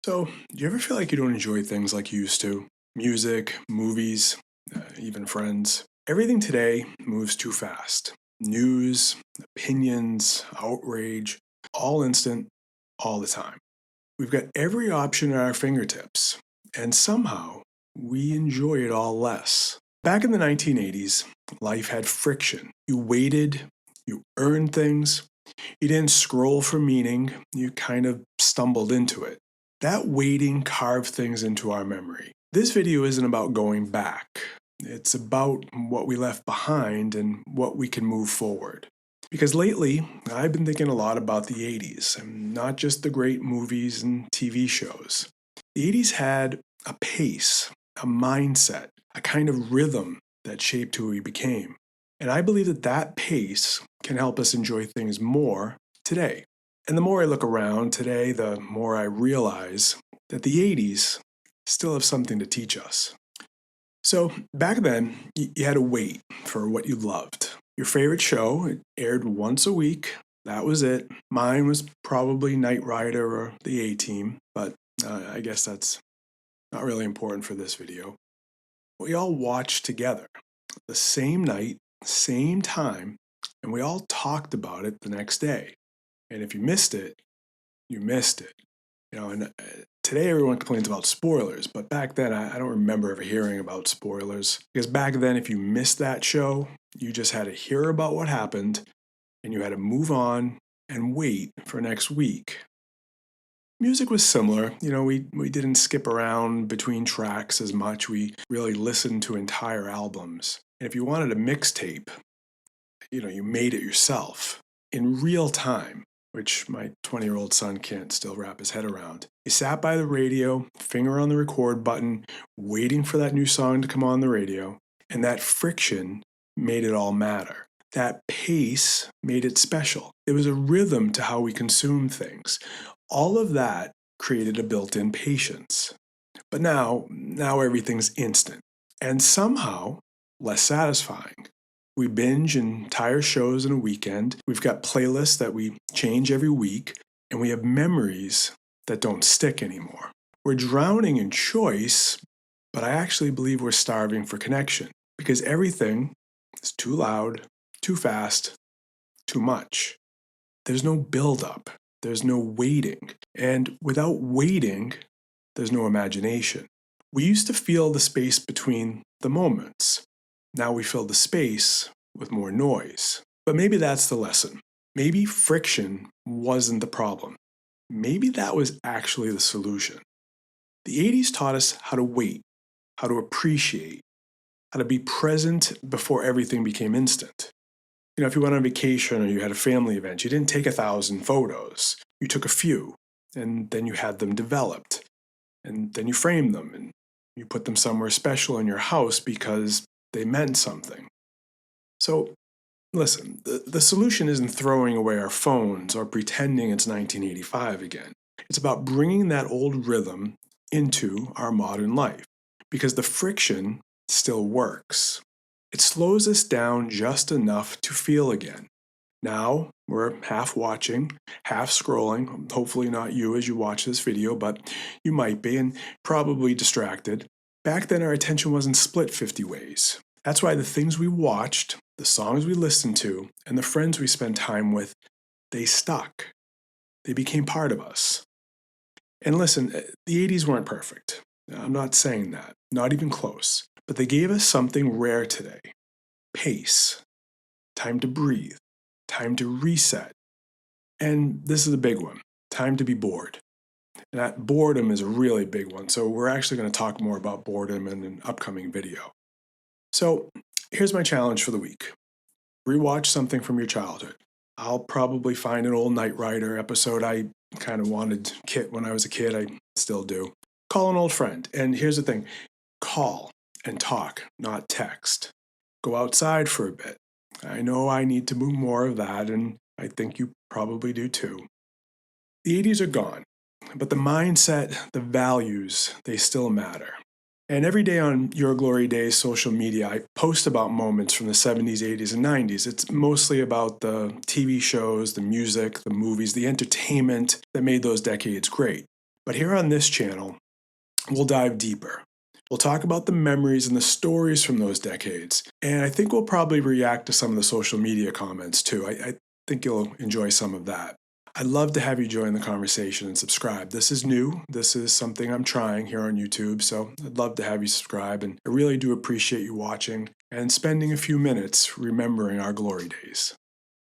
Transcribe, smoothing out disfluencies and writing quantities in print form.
So, do you ever feel like you don't enjoy things like you used to? Music, movies, even friends. Everything today moves too fast. News, opinions, outrage, all instant, all the time. We've got every option at our fingertips, and somehow we enjoy it all less. Back in the 1980s, life had friction. You waited, you earned things, you didn't scroll for meaning, you kind of stumbled into it. That waiting carved things into our memory. This video isn't about going back. It's about what we left behind and what we can move forward. Because lately, I've been thinking a lot about the 80s, and not just the great movies and TV shows. The 80s had a pace, a mindset, a kind of rhythm that shaped who we became. And I believe that that pace can help us enjoy things more today. And the more I look around today, the more I realize that the 80s still have something to teach us. So back then, you had to wait for what you loved. Your favorite show, it aired once a week. That was it. Mine was probably Knight Rider or the A Team, but I guess that's not really important for this video. We all watched together the same night, same time, and we all talked about it the next day. And if you missed it, you missed it. And today everyone complains about spoilers, but back then I don't remember ever hearing about spoilers. Because back then, if you missed that show, you just had to hear about what happened and you had to move on and wait for next week. Music was similar. We didn't skip around between tracks as much. We really listened to entire albums. And if you wanted a mixtape, you made it yourself in real time, which my 20-year-old son can't still wrap his head around. You sat by the radio, finger on the record button, waiting for that new song to come on the radio, and that friction made it all matter. That pace made it special. There was a rhythm to how we consumed things. All of that created a built-in patience. But now everything's instant, and somehow less satisfying. We binge entire shows in a weekend. We've got playlists that we change every week, and we have memories that don't stick anymore. We're drowning in choice, but I actually believe we're starving for connection because everything is too loud, too fast, too much. There's no build-up. There's no waiting. And without waiting, there's no imagination. We used to feel the space between the moments. Now we fill the space with more noise. But maybe that's the lesson. Maybe friction wasn't the problem. Maybe that was actually the solution. The 80s taught us how to wait, how to appreciate, how to be present before everything became instant. If you went on vacation or you had a family event, you didn't take 1,000 photos. You took a few, and then you had them developed. And then you framed them, and you put them somewhere special in your house because they meant something. So, listen, the solution isn't throwing away our phones or pretending it's 1985 again. It's about bringing that old rhythm into our modern life because the friction still works. It slows us down just enough to feel again. Now, we're half watching, half scrolling, hopefully not you as you watch this video, but you might be, and probably distracted. Back then, our attention wasn't split 50 ways. That's why the things we watched, the songs we listened to, and the friends we spent time with, they stuck. They became part of us. And listen, the 80s weren't perfect. I'm not saying that, not even close. But they gave us something rare today. Pace. Time to breathe. Time to reset. And this is a big one. Time to be bored. And that boredom is a really big one. So we're actually going to talk more about boredom in an upcoming video. So here's my challenge for the week. Rewatch something from your childhood. I'll probably find an old Knight Rider episode I kind of wanted Kit when I was a kid. I still do. Call an old friend. And here's the thing. Call and talk, not text. Go outside for a bit. I know I need to do more of that, and I think you probably do too. The 80s are gone, but the mindset, the values, they still matter. And every day on Your Glory Days social media, I post about moments from the 70s, 80s, and 90s. It's mostly about the TV shows, the music, the movies, the entertainment that made those decades great. But here on this channel, we'll dive deeper. We'll talk about the memories and the stories from those decades. And I think we'll probably react to some of the social media comments too. I think you'll enjoy some of that. I'd love to have you join the conversation and subscribe. This is new. This is something I'm trying here on YouTube, so I'd love to have you subscribe. And I really do appreciate you watching and spending a few minutes remembering our glory days.